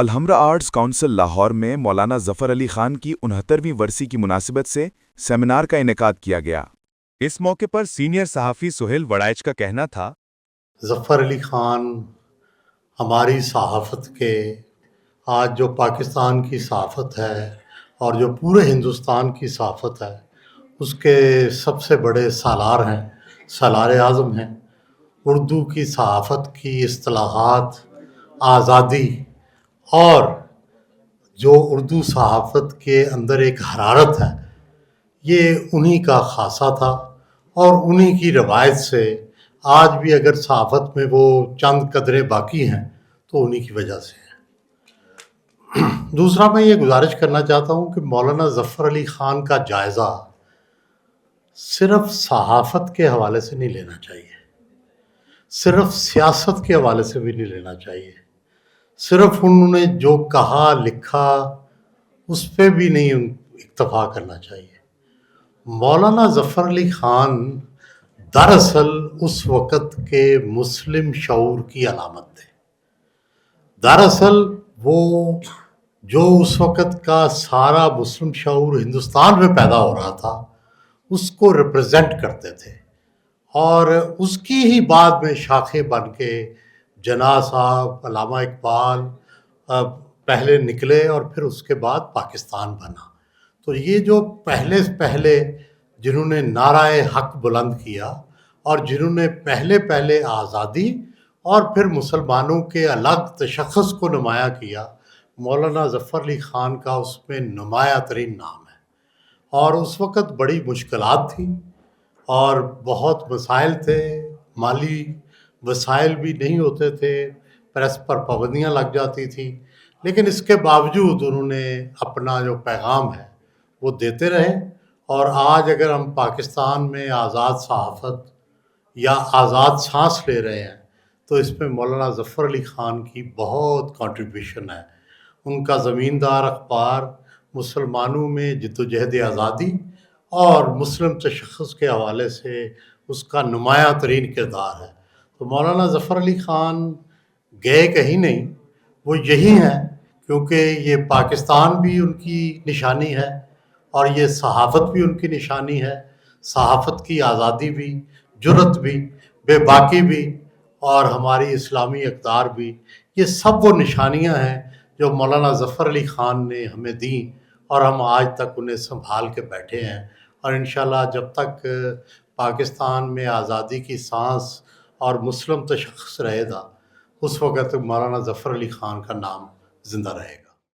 Alhamra arts council Lahore میں مولانا ظفر علی خان کی 69ویں ورسی کی مناسبت سے سیمینار کا انعقاد کیا گیا۔ اس موقع پر سینئر صحافی سہیل وڑائچ کا کہنا تھا، ظفر علی خان ہماری صحافت کے آج جو پاکستان کی صحافت ہے اور جو پورے ہندوستان کی صحافت ہے اس کے سب سے بڑے سالار ہیں، سالار اعظم ہیں۔ اردو کی صحافت کی اصطلاحات، آزادی اور جو اردو صحافت کے اندر ایک حرارت ہے، یہ انہی کا خاصہ تھا اور انہی کی روایت سے آج بھی اگر صحافت میں وہ چند قدریں باقی ہیں تو انہی کی وجہ سے ہیں۔ دوسرا میں یہ گزارش کرنا چاہتا ہوں کہ مولانا ظفر علی خان کا جائزہ صرف صحافت کے حوالے سے نہیں لینا چاہیے، صرف سیاست کے حوالے سے بھی نہیں لینا چاہیے، صرف انہوں نے جو کہا لکھا اس پہ بھی نہیں اکتفا کرنا چاہیے۔ مولانا ظفر علی خان دراصل اس وقت کے مسلم شعور کی علامت تھے۔ دراصل وہ جو اس وقت کا سارا مسلم شعور ہندوستان میں پیدا ہو رہا تھا اس کو ریپرزینٹ کرتے تھے، اور اس کی ہی بعد میں شاخیں بن کے جناح صاحب، علامہ اقبال پہلے نکلے اور پھر اس کے بعد پاکستان بنا۔ تو یہ جو پہلے جنہوں نے نعرہ حق بلند کیا اور جنہوں نے پہلے آزادی اور پھر مسلمانوں کے الگ تشخص کو نمایاں کیا، مولانا ظفر علی خان کا اس میں نمایاں ترین نام ہے۔ اور اس وقت بڑی مشکلات تھیں اور بہت مسائل تھے، مالی وسائل بھی نہیں ہوتے تھے، پریس پر پابندیاں لگ جاتی تھیں، لیکن اس کے باوجود انہوں نے اپنا جو پیغام ہے وہ دیتے رہے۔ اور آج اگر ہم پاکستان میں آزاد صحافت یا آزاد سانس لے رہے ہیں تو اس میں مولانا ظفر علی خان کی بہت کنٹریبیوشن ہے۔ ان کا زمیندار اخبار مسلمانوں میں جدوجہد آزادی اور مسلم تشخص کے حوالے سے اس کا نمایاں ترین کردار ہے۔ تو مولانا ظفر علی خان گئے کہیں نہیں، وہ یہی ہیں، کیونکہ یہ پاکستان بھی ان کی نشانی ہے اور یہ صحافت بھی ان کی نشانی ہے، صحافت کی آزادی بھی، جرأت بھی، بے باکی بھی، اور ہماری اسلامی اقدار بھی، یہ سب وہ نشانیاں ہیں جو مولانا ظفر علی خان نے ہمیں دیں اور ہم آج تک انہیں سنبھال کے بیٹھے ہیں۔ اور انشاءاللہ جب تک پاکستان میں آزادی کی سانس اور مسلم تشخص رہے گا اس وقت مولانا ظفر علی خان کا نام زندہ رہے گا۔